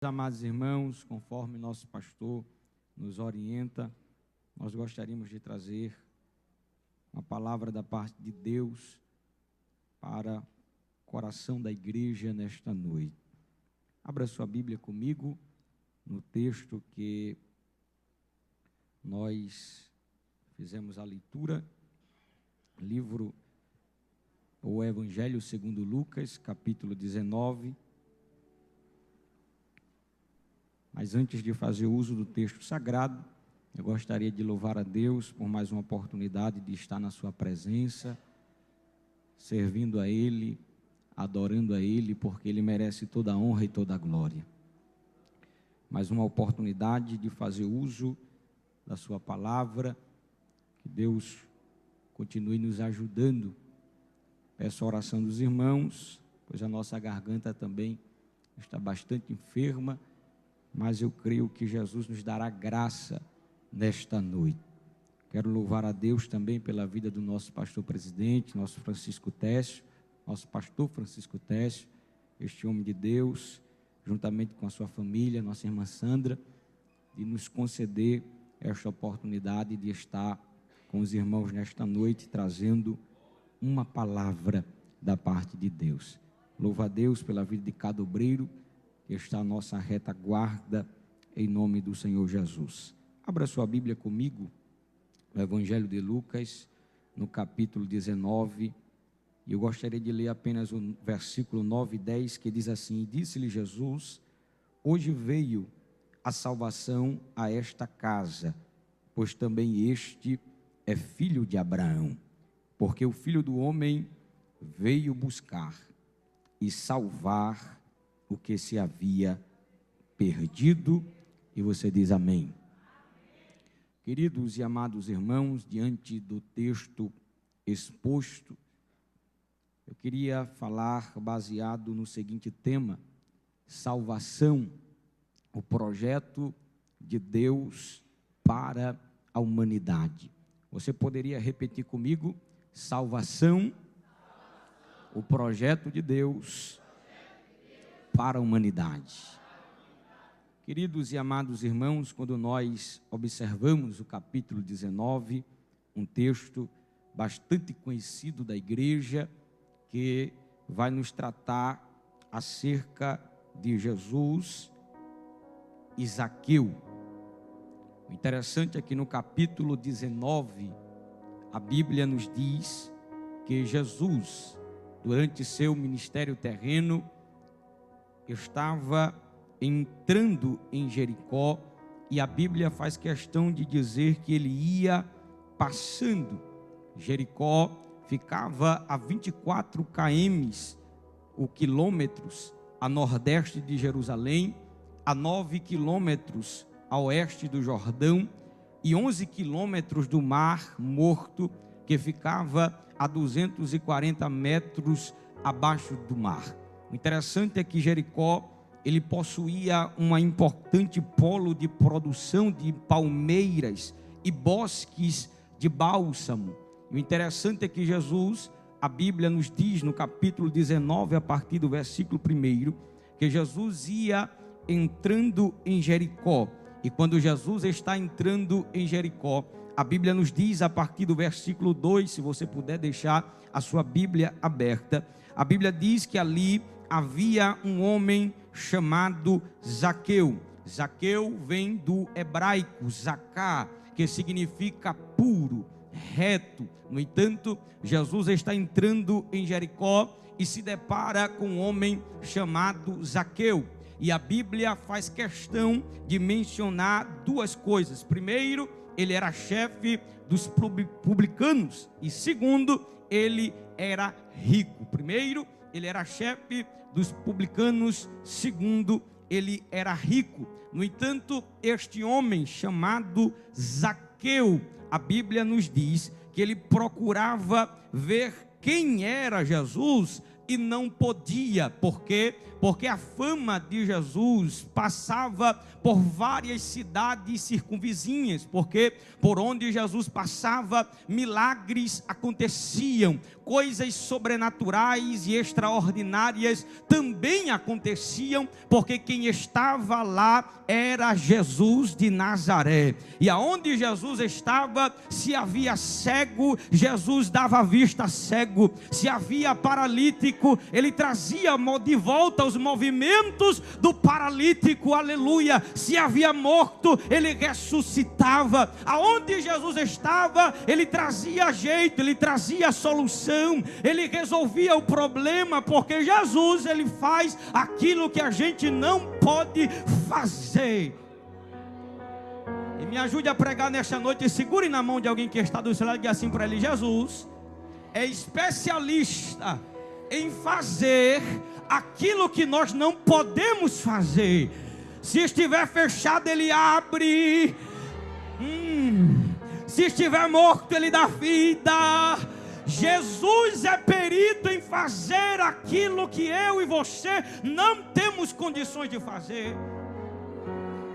Amados irmãos, conforme nosso pastor nos orienta, nós gostaríamos de trazer uma palavra da parte de Deus para o coração da igreja nesta noite. Abra sua Bíblia comigo no texto que nós fizemos a leitura, livro ou Evangelho segundo Lucas, capítulo 19. Mas antes de fazer uso do texto sagrado, eu gostaria de louvar a Deus por mais uma oportunidade de estar na sua presença, servindo a Ele, adorando a Ele, porque Ele merece toda a honra e toda a glória. Mais uma oportunidade de fazer uso da sua palavra, que Deus continue nos ajudando. Peço a oração dos irmãos, pois a nossa garganta também está bastante enferma, mas eu creio que Jesus nos dará graça nesta noite. Quero louvar a Deus também pela vida do nosso pastor presidente, nosso Francisco Técio, nosso pastor Francisco Técio, este homem de Deus, juntamente com a sua família, nossa irmã Sandra, de nos conceder esta oportunidade de estar com os irmãos nesta noite, trazendo uma palavra da parte de Deus. Louvo a Deus pela vida de cada obreiro, que está a nossa retaguarda, em nome do Senhor Jesus. Abra sua Bíblia comigo, no Evangelho de Lucas, no capítulo 19, e eu gostaria de ler apenas o versículo 9 e 10, que diz assim: disse-lhe Jesus: hoje veio a salvação a esta casa, pois também este é filho de Abraão, porque o Filho do Homem veio buscar e salvar o que se havia perdido. E você diz amém. Queridos e amados irmãos, diante do texto exposto, eu queria falar baseado no seguinte tema: salvação, o projeto de Deus para a humanidade. Você poderia repetir comigo? Salvação, o projeto de Deus para a humanidade. Queridos e amados irmãos, quando nós observamos o capítulo 19, um texto bastante conhecido da igreja, que vai nos tratar acerca de Jesus e Zaqueu. O interessante é que no capítulo 19, a Bíblia nos diz que Jesus, durante seu ministério terreno, estava entrando em Jericó, e a Bíblia faz questão de dizer que ele ia passando. Jericó ficava a 24 quilômetros a nordeste de Jerusalém, a 9 quilômetros a oeste do Jordão e 11 quilômetros do Mar Morto, que ficava a 240 metros abaixo do mar. O interessante é que Jericó, ele possuía uma importante polo de produção de palmeiras e bosques de bálsamo. O interessante é que Jesus, a Bíblia nos diz no capítulo 19, a partir do versículo 1, que Jesus ia entrando em Jericó. E quando Jesus está entrando em Jericó, a Bíblia nos diz a partir do versículo 2, se você puder deixar a sua Bíblia aberta, a Bíblia diz que ali havia um homem chamado Zaqueu. Zaqueu vem do hebraico Zacá, que significa puro, reto. No entanto, Jesus está entrando em Jericó e se depara com um homem chamado Zaqueu. E a Bíblia faz questão de mencionar duas coisas. Primeiro, ele era chefe dos publicanos, e segundo, ele era rico. Primeiro, ele era chefe dos publicanos, segundo, ele era rico. No entanto, este homem chamado Zaqueu, a Bíblia nos diz que ele procurava ver quem era Jesus e não podia. Por quê? Porque a fama de Jesus passava por várias cidades circunvizinhas, porque por onde Jesus passava, milagres aconteciam, coisas sobrenaturais e extraordinárias também aconteciam, porque quem estava lá era Jesus de Nazaré. E aonde Jesus estava, se havia cego, Jesus dava vista a cego. Se havia paralítico, ele trazia de volta os movimentos do paralítico, aleluia. Se havia morto, ele ressuscitava. Aonde Jesus estava, ele trazia jeito, ele trazia solução, ele resolvia o problema, porque Jesus, ele faz aquilo que a gente não pode fazer. E me ajude a pregar nesta noite, e segure na mão de alguém que está do seu lado e diga assim para ele: Jesus é especialista em fazer aquilo que nós não podemos fazer. Se estiver fechado, ele abre. Se estiver morto, ele dá vida. Jesus é perito em fazer aquilo que eu e você não temos condições de fazer.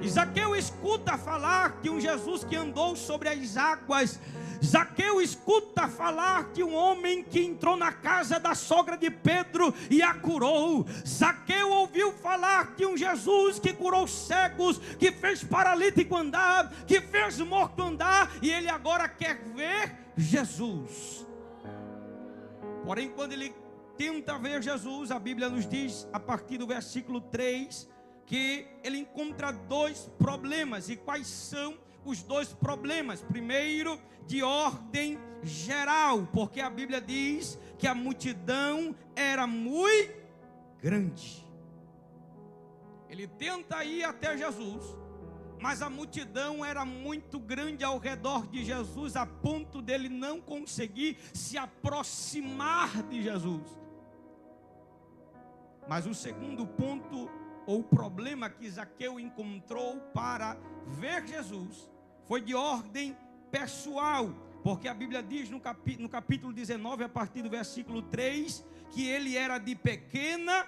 Zaqueu escuta falar de um Jesus que andou sobre as águas. Zaqueu escuta falar de um homem que entrou na casa da sogra de Pedro e a curou. Zaqueu ouviu falar de um Jesus que curou cegos, que fez paralítico andar, que fez morto andar, e ele agora quer ver Jesus. Porém, quando ele tenta ver Jesus, a Bíblia nos diz, a partir do versículo 3, que ele encontra dois problemas. E quais são os dois problemas? Primeiro, de ordem geral, porque a Bíblia diz que a multidão era muito grande. Ele tenta ir até Jesus, mas a multidão era muito grande ao redor de Jesus, a ponto dele não conseguir se aproximar de Jesus. Mas o segundo ponto, ou problema que Zaqueu encontrou para ver Jesus, foi de ordem pessoal, porque a Bíblia diz no capítulo 19, a partir do versículo 3, que ele era de pequena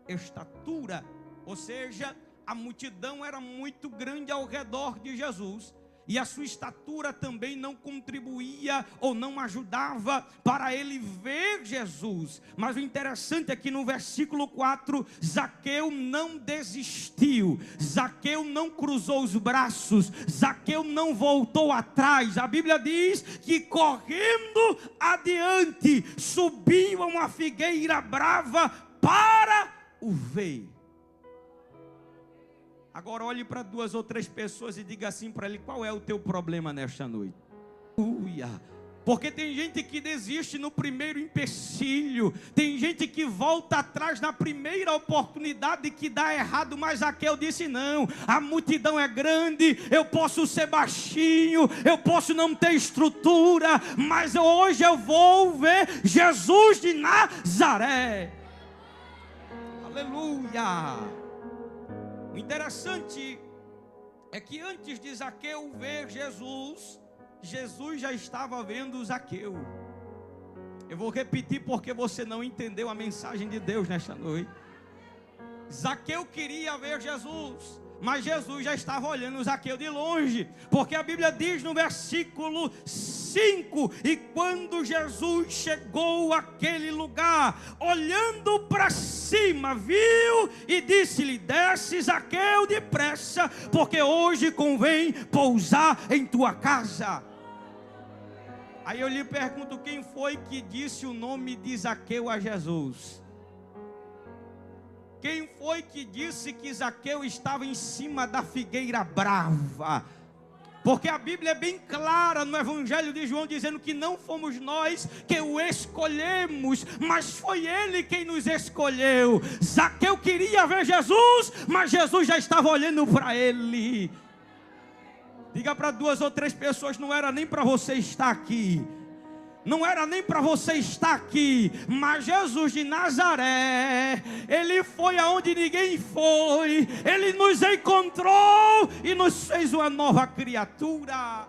estatura, ou seja, a multidão era muito grande ao redor de Jesus, e a sua estatura também não contribuía ou não ajudava para ele ver Jesus. Mas o interessante é que no versículo 4, Zaqueu não desistiu, Zaqueu não cruzou os braços, Zaqueu não voltou atrás. A Bíblia diz que correndo adiante, subiu a uma figueira brava para o ver. Agora olhe para duas ou três pessoas e diga assim para ele: qual é o teu problema nesta noite? Porque tem gente que desiste no primeiro empecilho, tem gente que volta atrás na primeira oportunidade que dá errado, mas Zaqueu disse: não, a multidão é grande, eu posso ser baixinho, eu posso não ter estrutura, mas hoje eu vou ver Jesus de Nazaré. Aleluia! O interessante é que antes de Zaqueu ver Jesus, Jesus já estava vendo Zaqueu. Eu vou repetir porque você não entendeu a mensagem de Deus nesta noite. Zaqueu queria ver Jesus, mas Jesus já estava olhando Zaqueu de longe, porque a Bíblia diz no versículo 5: e quando Jesus chegou àquele lugar, olhando para cima, viu e disse-lhe: desce, Zaqueu, depressa, porque hoje convém pousar em tua casa. Aí eu lhe pergunto: quem foi que disse o nome de Zaqueu a Jesus? Quem foi que disse que Zaqueu estava em cima da figueira brava? Porque a Bíblia é bem clara no Evangelho de João, dizendo que não fomos nós que o escolhemos, mas foi Ele quem nos escolheu. Zaqueu queria ver Jesus, mas Jesus já estava olhando para ele. Diga para duas ou três pessoas: não era nem para você estar aqui, não era nem para você estar aqui, mas Jesus de Nazaré, Ele foi aonde ninguém foi, Ele nos encontrou e nos fez uma nova criatura.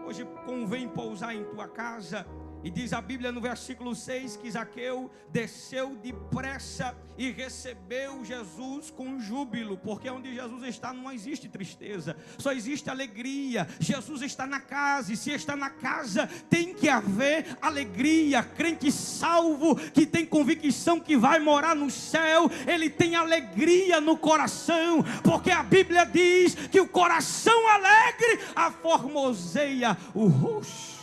Hoje convém pousar em tua casa. E diz a Bíblia no versículo 6 que Zaqueu desceu depressa e recebeu Jesus com júbilo, porque onde Jesus está não existe tristeza, só existe alegria. Jesus está na casa, e se está na casa tem que haver alegria. Crente salvo, que tem convicção que vai morar no céu, ele tem alegria no coração, porque a Bíblia diz que o coração alegre aformoseia o rosto.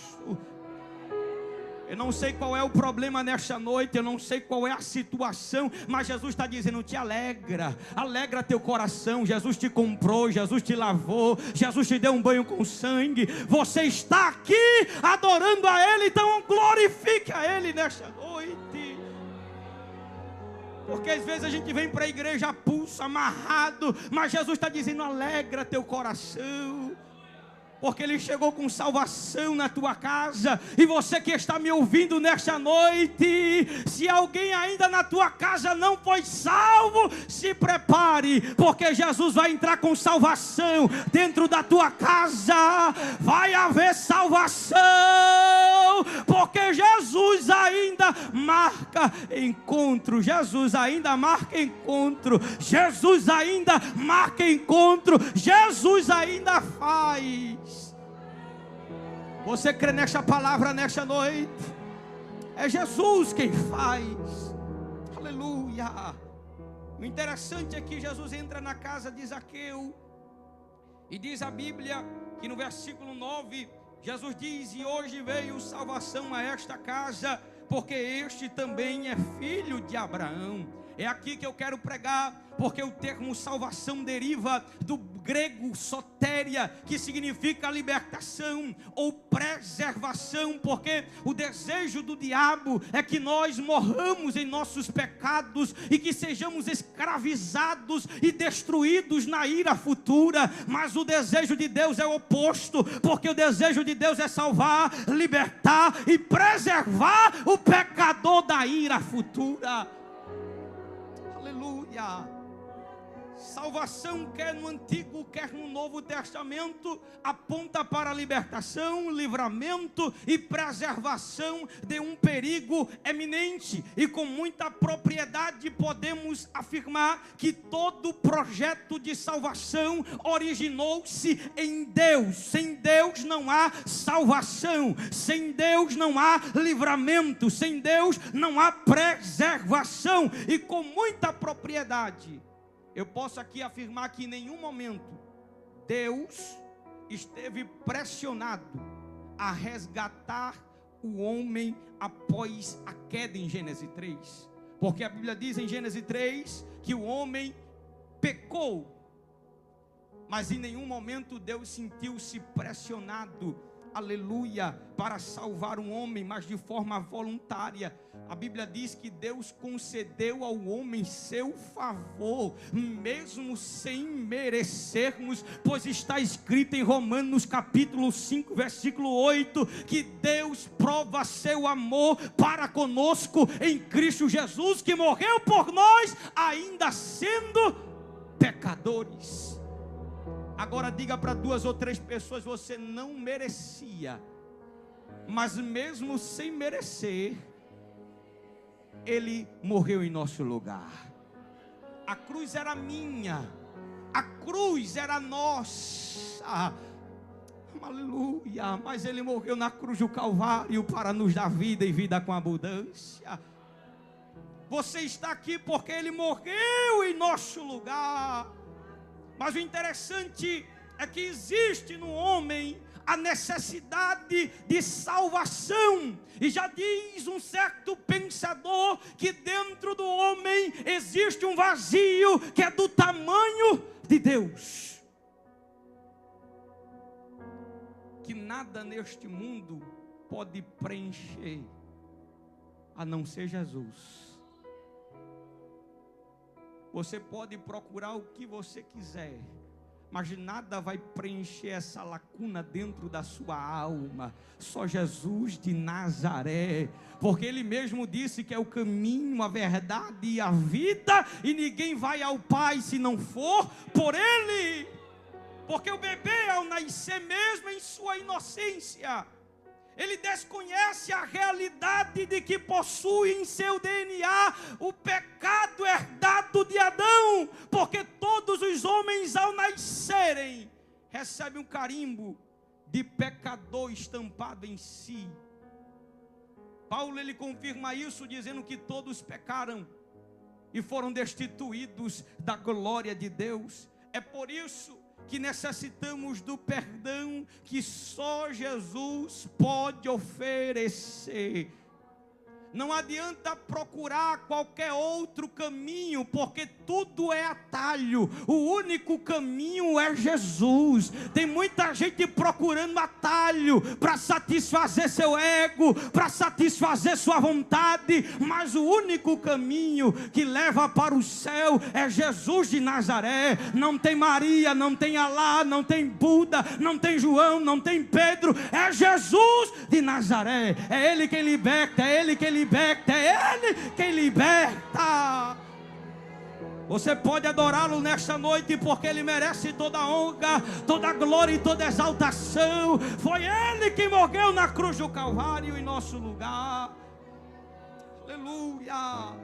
Eu não sei qual é o problema nesta noite, eu não sei qual é a situação, mas Jesus está dizendo: te alegra, alegra teu coração. Jesus te comprou, Jesus te lavou, Jesus te deu um banho com sangue. Você está aqui adorando a Ele, então glorifique a Ele nesta noite. Porque às vezes a gente vem para a igreja pulso, amarrado, mas Jesus está dizendo: alegra teu coração. Porque Ele chegou com salvação na tua casa. E você que está me ouvindo nesta noite, se alguém ainda na tua casa não foi salvo, se prepare, porque Jesus vai entrar com salvação dentro da tua casa. Vai haver salvação, porque Jesus ainda marca encontro. Jesus ainda marca encontro. Jesus ainda marca encontro. Jesus ainda faz. Você crê nesta palavra nesta noite? É Jesus quem faz. Aleluia. O interessante é que Jesus entra na casa de Zaqueu, e diz a Bíblia que no versículo 9, Jesus diz: e hoje veio salvação a esta casa, porque este também é filho de Abraão. É aqui que eu quero pregar, porque o termo salvação deriva do grego sotéria, que significa libertação ou preservação, porque o desejo do diabo é que nós morramos em nossos pecados e que sejamos escravizados e destruídos na ira futura. Mas o desejo de Deus é o oposto, porque o desejo de Deus é salvar, libertar e preservar o pecador da ira futura. Aleluia. Salvação, quer no Antigo, quer no Novo Testamento, aponta para a libertação, livramento e preservação de um perigo eminente. E com muita propriedade podemos afirmar que todo projeto de salvação originou-se em Deus. Sem Deus não há salvação, sem Deus não há livramento, sem Deus não há preservação. E com muita propriedade eu posso aqui afirmar que em nenhum momento Deus esteve pressionado a resgatar o homem após a queda em Gênesis 3. Porque a Bíblia diz em Gênesis 3 que o homem pecou, mas em nenhum momento Deus sentiu-se pressionado, aleluia, para salvar um homem, mas de forma voluntária. A Bíblia diz que Deus concedeu ao homem seu favor, mesmo sem merecermos, pois está escrito em Romanos capítulo 5, versículo 8, que Deus prova seu amor para conosco em Cristo Jesus, que morreu por nós, ainda sendo pecadores. Agora diga para 2 ou 3 pessoas: você não merecia, mas mesmo sem merecer, Ele morreu em nosso lugar. A cruz era minha, a cruz era nossa, aleluia, mas Ele morreu na cruz do Calvário para nos dar vida e vida com abundância. Você está aqui porque Ele morreu em nosso lugar. Mas o interessante é que existe no homem a necessidade de salvação. E já diz um certo pensador que dentro do homem existe um vazio que é do tamanho de Deus. Que nada neste mundo pode preencher a não ser Jesus. Você pode procurar o que você quiser, mas nada vai preencher essa lacuna dentro da sua alma. Só Jesus de Nazaré, porque Ele mesmo disse que é o caminho, a verdade e a vida, e ninguém vai ao Pai se não for por Ele. Porque o bebê, ao nascer mesmo em sua inocência, Ele desconhece a realidade de que possui em seu DNA o pecado herdado de Adão, porque todos os homens, ao nascerem, recebem um carimbo de pecador estampado em si. Paulo, ele confirma isso dizendo que todos pecaram e foram destituídos da glória de Deus. É por isso que necessitamos do perdão que só Jesus pode oferecer. Não adianta procurar qualquer outro caminho, porque tudo é atalho. O único caminho é Jesus. Tem muita gente procurando atalho para satisfazer seu ego, para satisfazer sua vontade, mas o único caminho que leva para o céu é Jesus de Nazaré. Não tem Maria, não tem Alá, não tem Buda, não tem João, não tem Pedro. É Jesus de Nazaré. É Ele quem liberta, é Ele quem liberta, é Ele quem liberta. Você pode adorá-lo nesta noite, porque Ele merece toda a honra, toda a glória e toda a exaltação. Foi Ele quem morreu na cruz do Calvário em nosso lugar. Aleluia.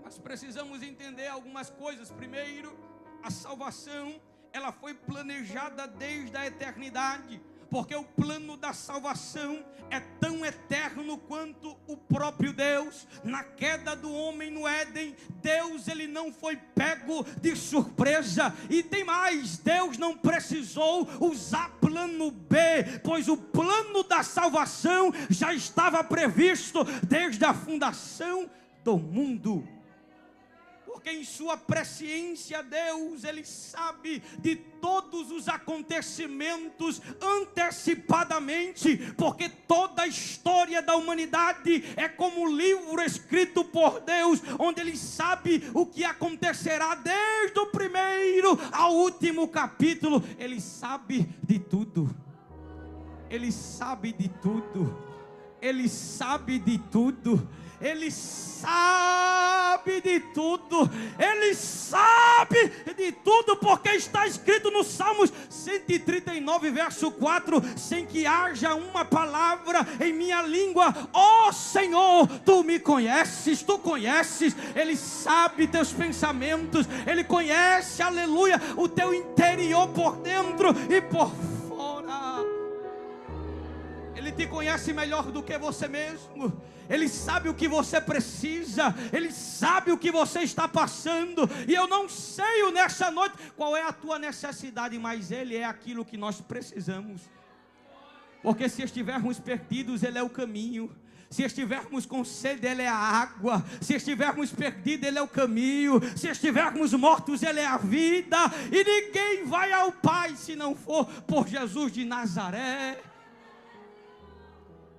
Mas precisamos entender algumas coisas. Primeiro, a salvação, ela foi planejada desde a eternidade, porque o plano da salvação é tão eterno quanto o próprio Deus. Na queda do homem no Éden, Deus, ele não foi pego de surpresa. E tem mais, Deus não precisou usar plano B, pois o plano da salvação já estava previsto desde a fundação do mundo. Porque em sua presciência, Deus, Ele sabe de todos os acontecimentos antecipadamente, porque toda a história da humanidade é como um livro escrito por Deus, onde Ele sabe o que acontecerá desde o primeiro ao último capítulo. Ele sabe de tudo. Ele sabe de tudo. Ele sabe de tudo. Ele sabe de tudo. Ele sabe de tudo, porque está escrito no Salmos 139, verso 4: sem que haja uma palavra em minha língua, ó Senhor, tu me conheces, tu conheces. Ele sabe teus pensamentos, Ele conhece, aleluia, o teu interior por dentro e por fora. Ele te conhece melhor do que você mesmo. Ele sabe o que você precisa. Ele sabe o que você está passando. E eu não sei nessa noite qual é a tua necessidade, mas Ele é aquilo que nós precisamos. Porque se estivermos perdidos, Ele é o caminho. Se estivermos com sede, Ele é a água. Se estivermos perdidos, Ele é o caminho. Se estivermos mortos, Ele é a vida. E ninguém vai ao Pai se não for por Jesus de Nazaré.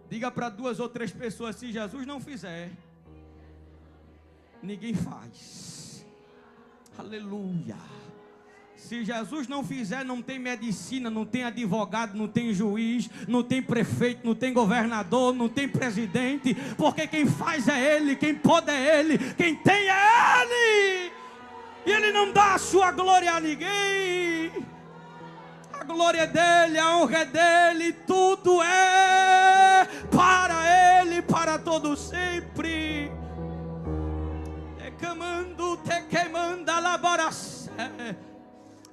Diga para 2 ou 3 pessoas: se Jesus não fizer, ninguém faz. Aleluia. Se Jesus não fizer, não tem medicina, não tem advogado, não tem juiz, não tem prefeito, não tem governador, não tem presidente, porque quem faz é Ele, quem pode é Ele, quem tem é Ele. E Ele não dá a sua glória a ninguém. A glória é dEle, a honra é dEle, tudo é para Ele, para todo sempre. Te queimando a laboração.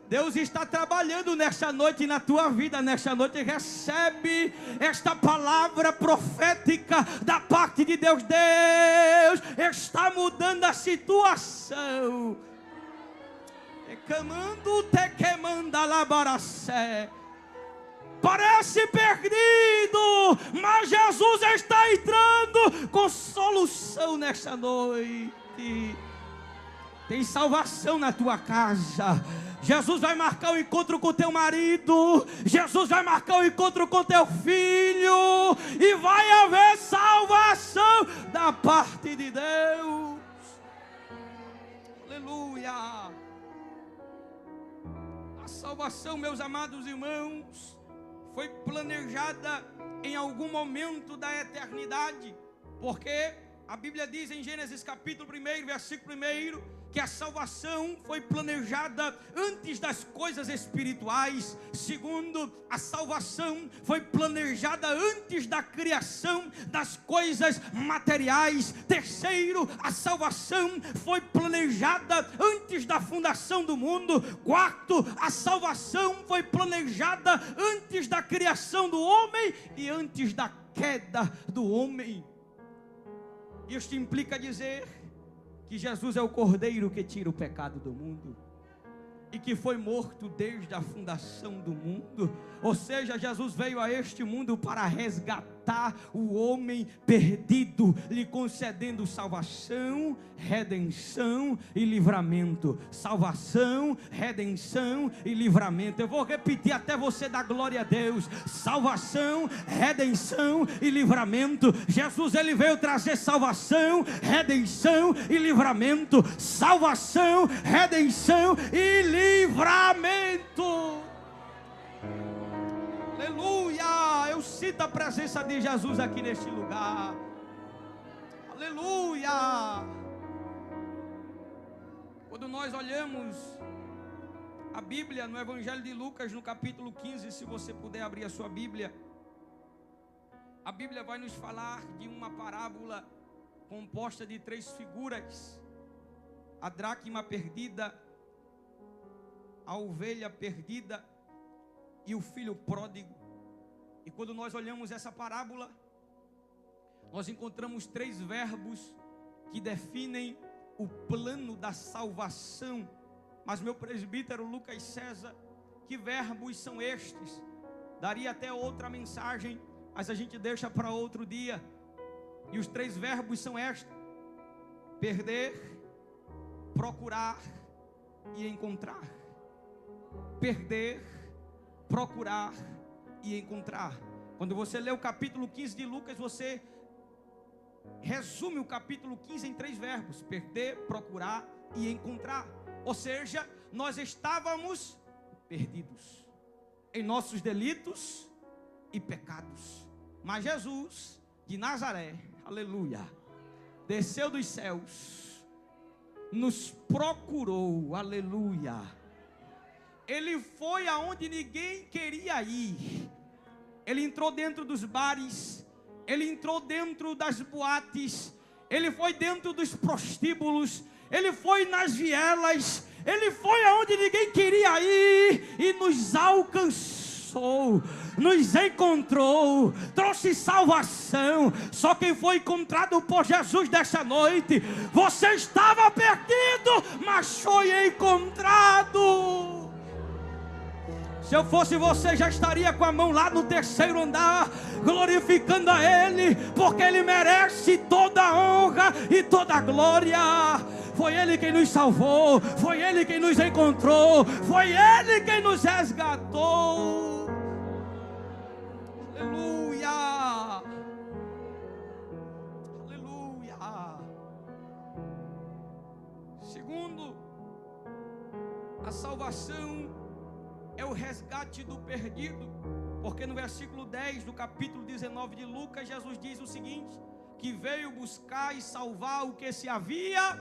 Deus está trabalhando nesta noite na tua vida. Nesta noite recebe esta palavra profética da parte de Deus. Deus está mudando a situação. Te queimando a laboração. Parece perdido, mas Jesus está entrando com solução nesta noite. Tem salvação na tua casa. Jesus vai marcar o encontro com teu marido. Jesus vai marcar o encontro com teu filho. E vai haver salvação da parte de Deus. Aleluia. A salvação, meus amados irmãos, foi planejada em algum momento da eternidade. Porque a Bíblia diz em Gênesis capítulo 1, versículo 1, que a salvação foi planejada antes das coisas espirituais. Segundo, a salvação foi planejada antes da criação das coisas materiais. Terceiro, a salvação foi planejada antes da fundação do mundo. Quarto, a salvação foi planejada antes da criação do homem e antes da queda do homem. Isto implica dizer que Jesus é o Cordeiro que tira o pecado do mundo e que foi morto desde a fundação do mundo. Ou seja, Jesus veio a este mundo para resgatar o homem perdido, lhe concedendo salvação, redenção e livramento. Salvação, redenção e livramento. Eu vou repetir até você dar glória a Deus. Salvação, redenção e livramento. Jesus, ele veio trazer salvação, redenção e livramento. Salvação, redenção e livramento. Aleluia! Eu sinto a presença de Jesus aqui neste lugar. Aleluia! Quando nós olhamos a Bíblia no Evangelho de Lucas, no capítulo 15, se você puder abrir a sua Bíblia, a Bíblia vai nos falar de uma parábola composta de 3 figuras: a dracma perdida, a ovelha perdida e o filho pródigo. E quando nós olhamos essa parábola, nós encontramos 3 verbos que definem o plano da salvação. Mas meu presbítero Lucas César, que verbos são estes? Daria até outra mensagem, mas a gente deixa para outro dia. E os 3 verbos são estes: perder, procurar e encontrar. Perder, procurar e encontrar. Quando você lê o capítulo 15 de Lucas, você resume o capítulo 15 em 3 verbos: perder, procurar e encontrar. Ou seja, nós estávamos perdidos em nossos delitos e pecados, mas Jesus de Nazaré, aleluia, desceu dos céus, nos procurou, aleluia. Ele foi aonde ninguém queria ir. Ele entrou dentro dos bares, ele entrou dentro das boates, ele foi dentro dos prostíbulos, ele foi nas vielas, ele foi aonde ninguém queria ir e nos alcançou, nos encontrou, trouxe salvação. Só quem foi encontrado por Jesus dessa noite, você estava perdido, mas foi encontrado. Se eu fosse você, já estaria com a mão lá no 3º andar, glorificando a Ele, porque Ele merece toda a honra e toda a glória. Foi Ele quem nos salvou, foi Ele quem nos encontrou, foi Ele quem nos resgatou. Aleluia! Aleluia! Segundo, a salvação é o resgate do perdido, porque no versículo 10 do capítulo 19 de Lucas, Jesus diz o seguinte: que veio buscar e salvar o que se havia.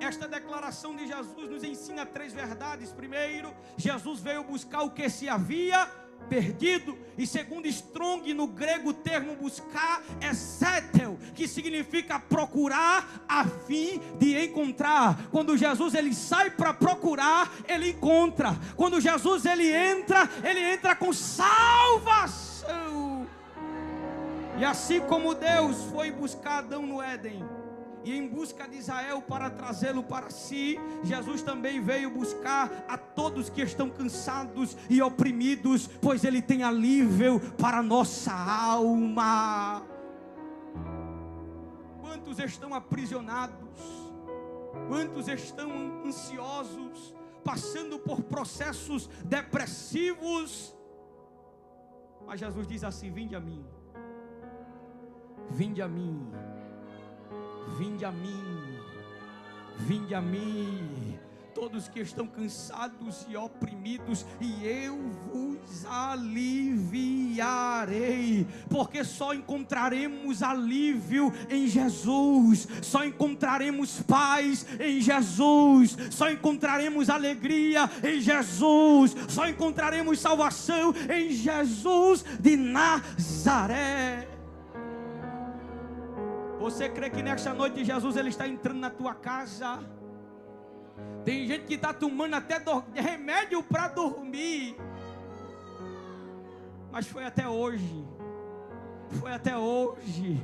Esta declaração de Jesus nos ensina 3 verdades. Primeiro, Jesus veio buscar o que se havia perdido. E segundo Strong, no grego o termo buscar é setel, que significa procurar a fim de encontrar. Quando Jesus ele sai para procurar, ele encontra. Quando Jesus ele entra com salvação. E assim como Deus foi buscar Adão no Éden e em busca de Israel para trazê-lo para si, Jesus também veio buscar a todos que estão cansados e oprimidos, pois Ele tem alívio para a nossa alma. Quantos estão aprisionados? Quantos estão ansiosos, passando por processos depressivos? Mas Jesus diz assim: vinde a mim, vinde a mim, vinde a mim, vinde a mim, todos que estão cansados e oprimidos, e eu vos aliviarei, porque só encontraremos alívio em Jesus, só encontraremos paz em Jesus, só encontraremos alegria em Jesus, só encontraremos salvação em Jesus de Nazaré. Você crê que nesta noite Jesus ele está entrando na tua casa? Tem gente que está tomando até remédio para dormir, mas foi até hoje, foi até hoje,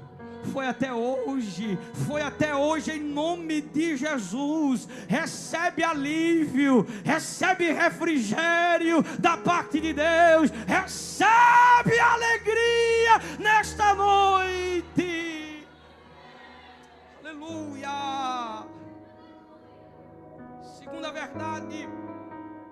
foi até hoje, foi até hoje, em nome de Jesus. Recebe alívio, recebe refrigério da parte de Deus, recebe alegria nesta noite. Aleluia. Segunda verdade,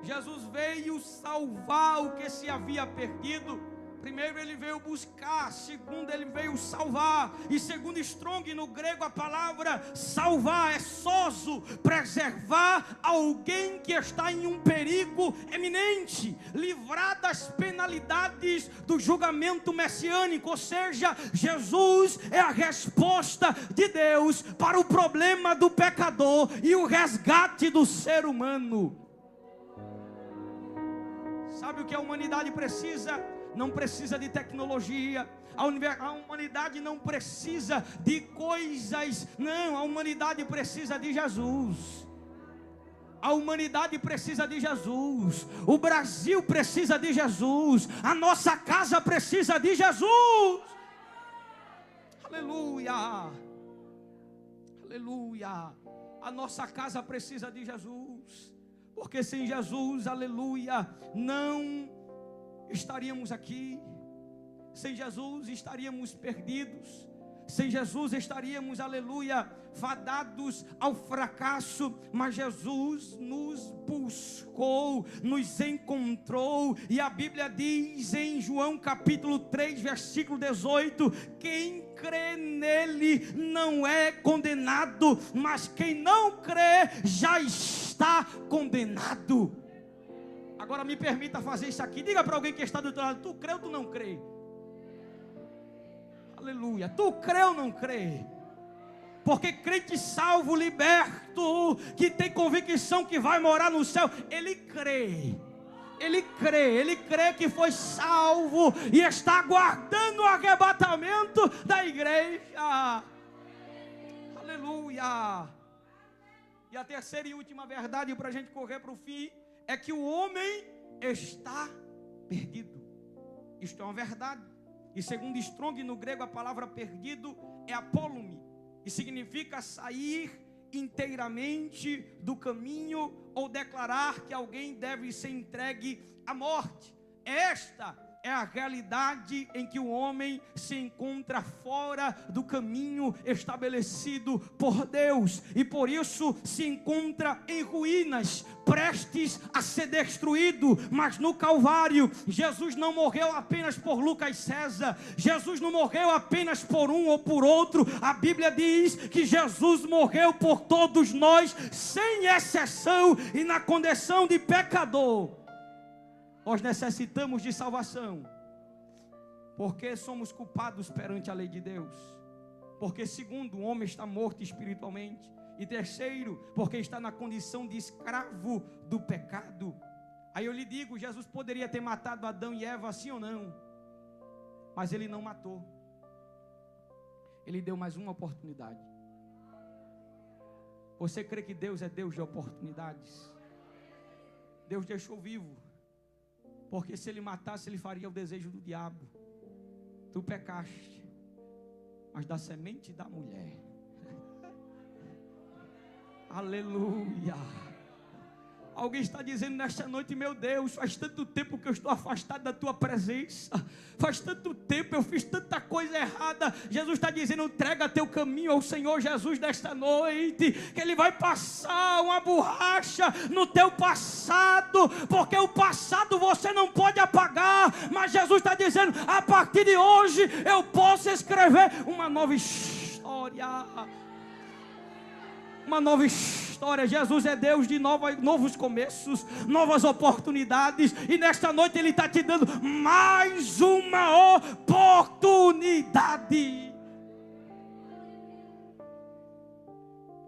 Jesus veio salvar o que se havia perdido. Primeiro ele veio buscar, segundo ele veio salvar. E segundo Strong, no grego a palavra salvar é sozo, preservar alguém que está em um perigo eminente, livrar das penalidades do julgamento messiânico. Ou seja, Jesus é a resposta de Deus para o problema do pecador e o resgate do ser humano. Sabe o que a humanidade precisa? Não precisa de tecnologia, a humanidade não precisa de coisas, não, a humanidade precisa de Jesus. A humanidade precisa de Jesus, o Brasil precisa de Jesus, a nossa casa precisa de Jesus. Aleluia, aleluia, a nossa casa precisa de Jesus, porque sem Jesus, aleluia, não estaríamos aqui. Sem Jesus estaríamos perdidos. Sem Jesus estaríamos, aleluia, fadados ao fracasso. Mas Jesus nos buscou, nos encontrou. E a Bíblia diz em João capítulo 3, versículo 18: quem crê nele não é condenado, mas quem não crê já está condenado. Agora me permita fazer isso aqui. Diga para alguém que está do outro lado: tu crê ou tu não crê? Aleluia. Tu crê ou não crê? Porque crente salvo, liberto, que tem convicção que vai morar no céu, ele crê. Ele crê que foi salvo e está aguardando o arrebatamento da igreja. Aleluia. E a terceira e última verdade para a gente correr para o fim é que o homem está perdido. Isto é uma verdade. E segundo Strong, no grego a palavra perdido é apolume, e significa sair inteiramente do caminho ou declarar que alguém deve ser entregue à morte. Esta é a realidade em que o homem se encontra fora do caminho estabelecido por Deus, e por isso se encontra em ruínas, prestes a ser destruído. Mas no Calvário, Jesus não morreu apenas por Lucas César, Jesus não morreu apenas por um ou por outro. A Bíblia diz que Jesus morreu por todos nós, sem exceção, e na condição de pecador. Nós necessitamos de salvação, porque somos culpados perante a lei de Deus, porque segundo, o homem está morto espiritualmente, e terceiro, porque está na condição de escravo do pecado. Aí eu lhe digo, Jesus poderia ter matado Adão e Eva, sim ou não? Mas ele não matou, ele deu mais uma oportunidade. Você crê que Deus é Deus de oportunidades? Deus deixou vivo, porque se ele matasse, ele faria o desejo do diabo. Tu pecaste, mas da semente da mulher. Aleluia. Alguém está dizendo nesta noite: meu Deus, faz tanto tempo que eu estou afastado da tua presença, faz tanto tempo, eu fiz tanta coisa errada. Jesus está dizendo: entrega teu caminho ao Senhor Jesus nesta noite, que Ele vai passar uma borracha no teu passado, porque o passado você não pode apagar, mas Jesus está dizendo: a partir de hoje eu posso escrever uma nova história, uma nova história. história. Jesus é Deus de novos começos, novas oportunidades. E nesta noite Ele está te dando mais uma oportunidade.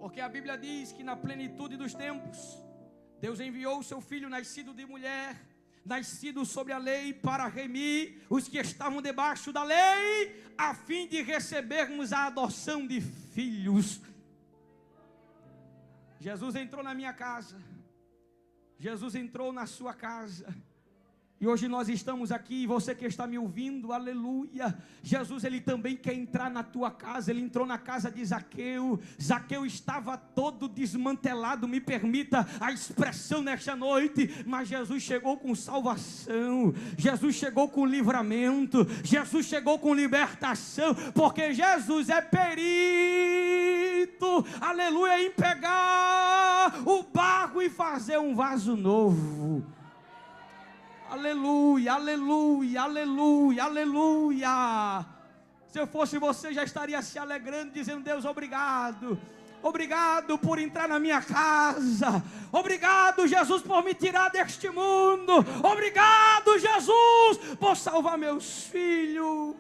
Porque a Bíblia diz que na plenitude dos tempos, Deus enviou o seu Filho, nascido de mulher, nascido sobre a lei, para remir os que estavam debaixo da lei, a fim de recebermos a adoção de filhos. Jesus entrou na minha casa, Jesus entrou na sua casa, e hoje nós estamos aqui, você que está me ouvindo, aleluia. Jesus, Ele também quer entrar na tua casa. Ele entrou na casa de Zaqueu. Zaqueu estava todo desmantelado, me permita a expressão nesta noite, mas Jesus chegou com salvação, Jesus chegou com livramento, Jesus chegou com libertação, porque Jesus é perito, aleluia, em pegar o barro e fazer um vaso novo. Aleluia, aleluia, aleluia, aleluia. Se eu fosse você, já estaria se alegrando, dizendo: Deus, obrigado. Obrigado por entrar na minha casa. Obrigado, Jesus, por me tirar deste mundo. Obrigado, Jesus, por salvar meus filhos.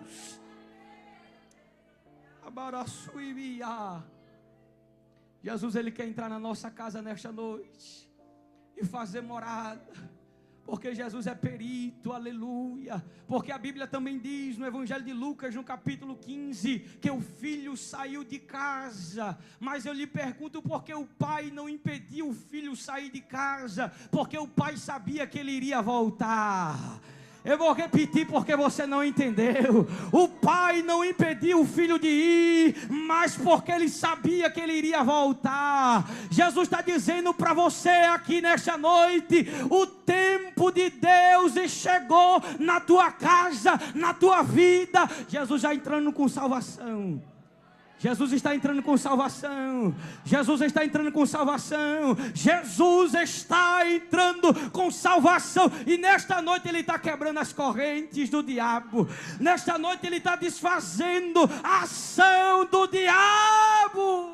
Jesus, Ele quer entrar na nossa casa nesta noite e fazer morada. Porque Jesus é perito, aleluia. Porque a Bíblia também diz no Evangelho de Lucas, no capítulo 15, que o filho saiu de casa. Mas eu lhe pergunto, por que o pai não impediu o filho sair de casa? Porque o pai sabia que ele iria voltar. Eu vou repetir porque você não entendeu. O pai não impediu o filho de ir, mas porque ele sabia que ele iria voltar. Jesus está dizendo para você aqui nesta noite: o tempo de Deus chegou na tua casa, na tua vida. Jesus já entrando com salvação. Jesus está entrando com salvação. Jesus está entrando com salvação. Jesus está entrando com salvação. E nesta noite Ele está quebrando as correntes do diabo. Nesta noite Ele está desfazendo a ação do diabo.